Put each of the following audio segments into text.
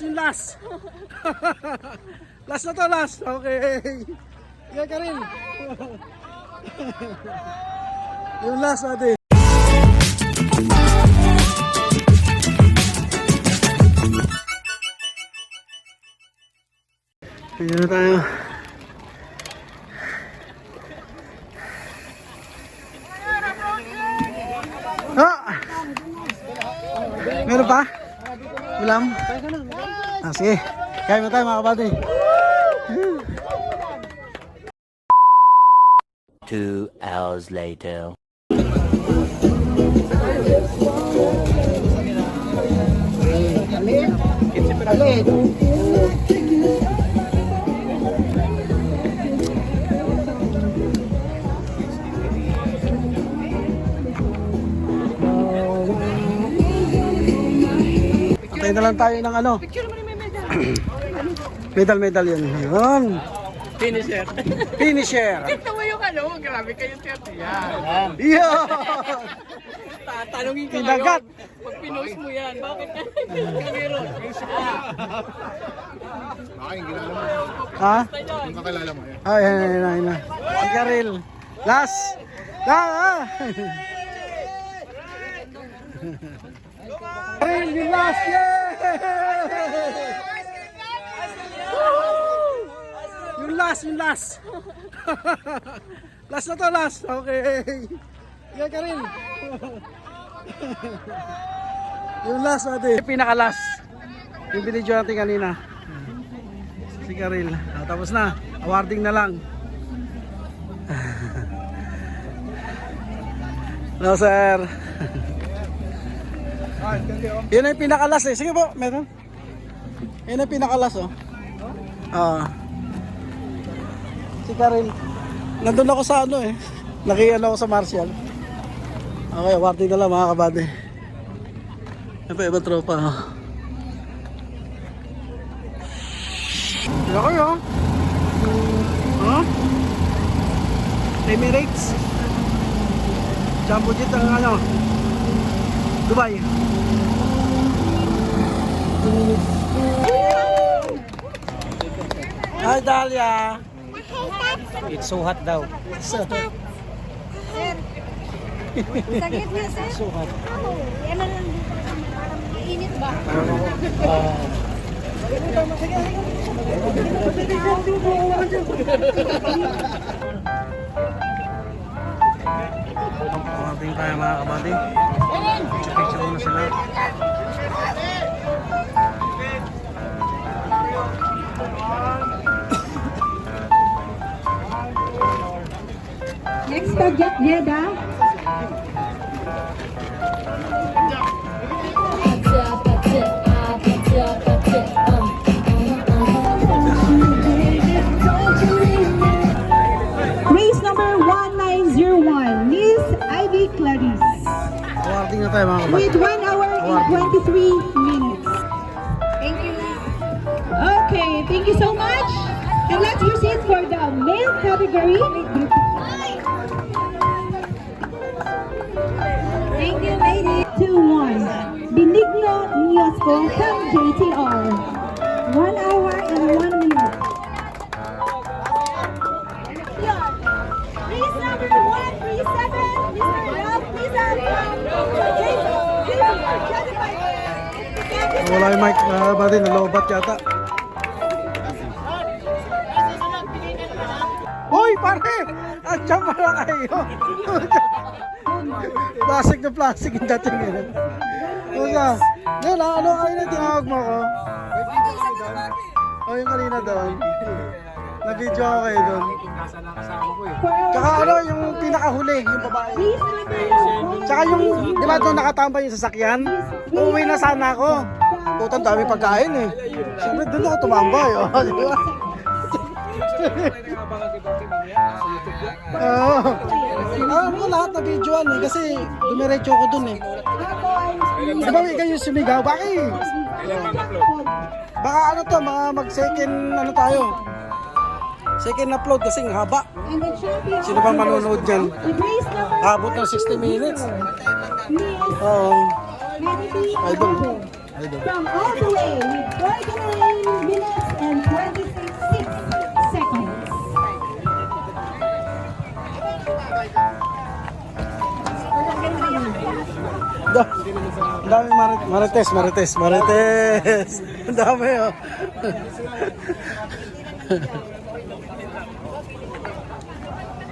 yung last. Last na to, last. Okay. Yan ka rin. Yung last natin. Ayan na tayo. Oh! Meron pa? Ulam? Ah, sige. Kaya mo tayo mga kabady. 2 hours later. Patay na lang tayo ng ano. Medal yun. Yun. Finisher. Finisher. Ito mo yung ano, grabe kayong 30 yan. Yeah. Tatanungin ka Tinagat. ngayon, pag pinost mo yan, bakit ka meron? Ha? Yung kakilala mo yan. Ay, ayun na. Si Karil. Last. Ah! Karil, yung last. Yay! Yung last. Last na to, last. Okay. Yan Karil. Yung last natin. Yung pinaka-last. Yung binidyo natin kanina. Si Karil. Tapos na. Awarding na lang. No, sir. Yun ang pinaka-last eh. Sige po, meron. Yun ang pinaka-last oh. Si Karil. Nandun ako sa ano eh. Nakiano ako sa Marshall. Okay, awarding na lang mga kabady. Ibang tropa. Kaya kayo. Huh? Emirates. Jumbo jet ang ano. Dubai. Hi Dalia. It's so hot daw. Sakit niya, sir? So hot. Yan na lang dito. Parang mainit ba? Kumating tayo mga kabady. Picture muna sila. Next target, Jeda. Race number 1901, Miss Ivy Clarice. Awarding na tayo mga kabady. With 1 hour and 23 minutes. Thank you. Okay, thank you so much. And let's proceed for the male category. Thank you, ladies. 2-1. Benigno Niosco from JTR. 1 hour and 1 minute. Race number 137, Mr. Ralph Lizard from Wala yung mic mga kabady. Nalobat yata. Hoy pare! Andiyan pala kayo. Plastic yung dating yun. Kusa, yun ano kayo na tinawag mo ko? O yung kanina doon. Na-video ako kayo doon. Tsaka ano yung pinakahuli, yung babae. Tsaka yung, di ba doon nakatambay yung sasakyan? Uuwi na sana ako. Putang dami pagkain eh. Siyempre doon ako tumambay. Oh, di ba? Oo. Alam ko lahat na videoan eh, kasi dumiretso ko dun eh. Di ba ikaw yung sumigaw? Bakit? Baka ano to, mga mag-second ano tayo. Second upload kasi ang haba. Sino bang manonood dyan? Abot ng 60 minutes. Oo. Idol. Idol. From all the way with 49 minutes and 26 seconds. Ang dami marites. Ang dami oh.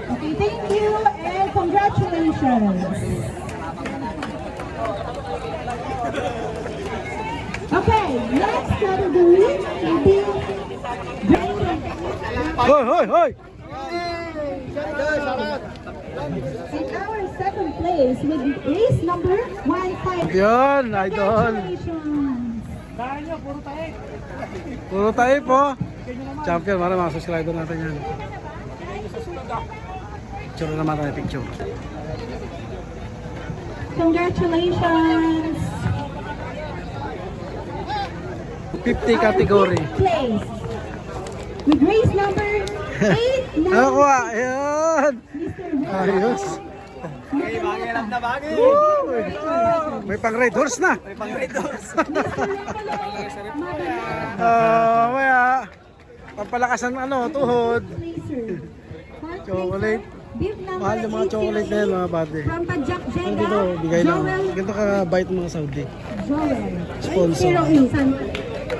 Okay, thank you and congratulations. Okay, next category will be Hoy! in our second place with race number 15. Yun, idol. Congratulations. Puro tayo po. Champion, mga subscriber natin yan. Picture naman tayo, picture. Congratulations. 50 category. Place with race number 8. Nakakuha, ayan. Ayos. May pang red horse na. Maya. Pampalakas ng tuhod. Chocolate. Mahal yung mga chocolate na yan, mga buddy. From Pajak So Jenga, dito, bigay lang. Joel Ganito ka bite mga Saudi. Joel. Sponsor.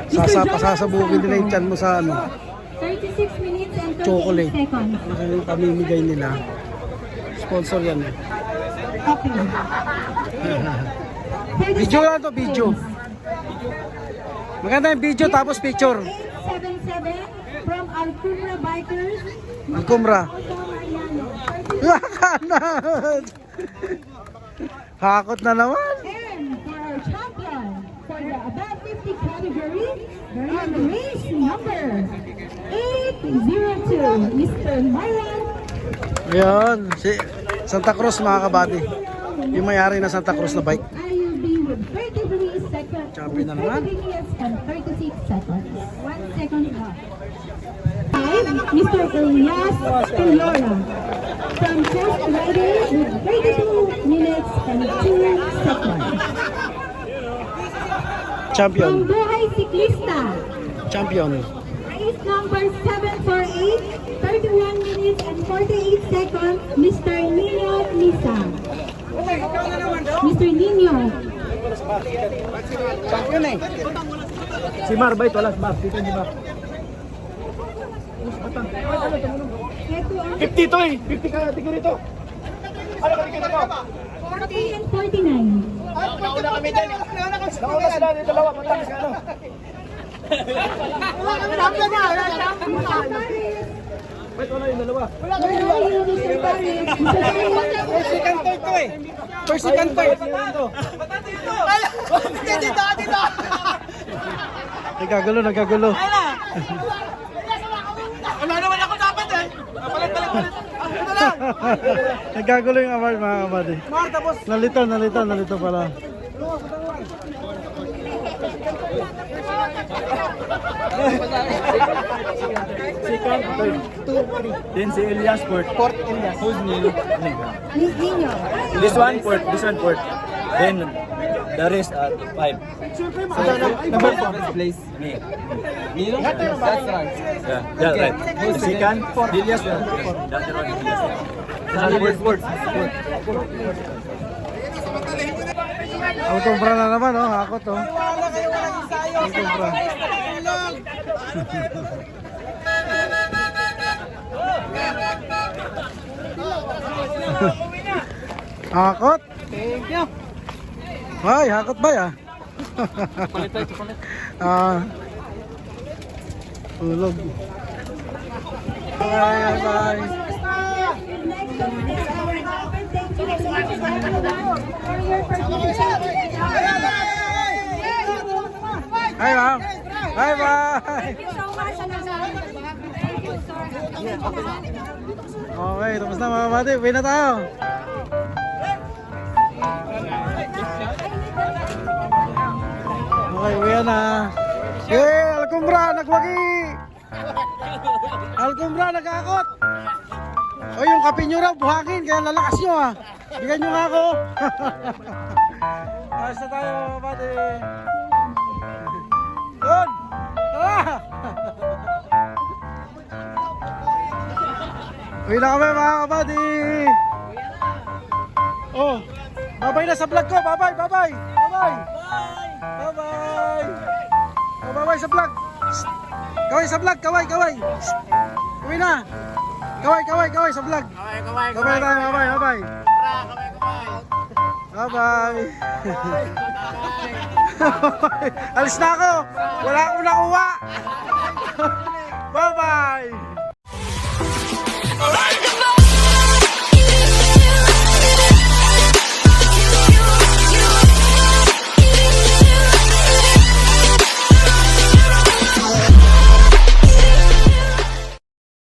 808. Pasasabugin nila yung tiyan mo sa 36 minutes and 28 chocolate. seconds. Yung pamimigay nila. Sponsor yan. Okay. Video lang to, video. Maganda yung video tapos picture. 877 from Alcumra Bikers. Alcumra. Kanan. Hakot na naman. And for our champion for the above 50 category, we're on the race number 802, Mr. Myron. Ayan, si Santa Cruz mga kabady. Yung may-ari na Santa Cruz na bike. IUB with 33 seconds. Champion na naman. 30 minutes and 36 seconds. 1 second off. Mr. Elias Telora from First Rider with 32 minutes and 2 seconds. Champion. From Buhay Siklista, Champion. race number 748, 31 minutes and 48 seconds, Mr. Nino Lisa. Mr. Nino. Champion eh. Si Mar ba ito? Wala si Mar. Dito ni Mar. 50 to eh. 50 ka tingin rito. Ano ka tingin rito? 40 and 49. Nauna kami dyan. Nauna sila dito dalawa. Matangis ka ano. Wait, wala yung dalawa. Second point to eh. First second point. Dito. Nagkagulo. Wala naman ako dapat eh. Palit. Nagkagulo yung award mga kabady. Nalito pala. Second, third, 2, 3. Then si Elias fourth. Fourth Elias. Who's Nino? Nino. This one fourth. Then the rest at 5. So number 4 place. Me. Nino? That's right. Yeah, right. The second, Elias one. The other one, Elias. Fourth. Alcumra na naman oh, hakot oh. Alcumra. Hakot? Thank you. Ay, hakot ba ya? Palit tayo, palit. Ulog. Bye. Hi, ma'am. Bye. Okay, tapos na mga kabady. Uwi na tayo. Okay, uwi na. Alcumra, nagwagi! Alcumra, nagkakot! O yung kape nyo raw, buhangin, kaya lalakas nyo ah. Bigyan nyo nga ako. Ayos na tayo, buddy. Yun! Tara! Uwi na kami mga kabady! Oh! Babay na sa vlog ko! Babay! Babay! Babay! Babay! Oh, babay sa vlog! Kaway sa vlog! Kaway! Kaway! Uwi na! Kaway! Kaway! Kaway sa vlog! Kaway! Kaway tayo! Babay! Babay! Babay! Alis na ako! Wala akong nakuha! Bye-bye!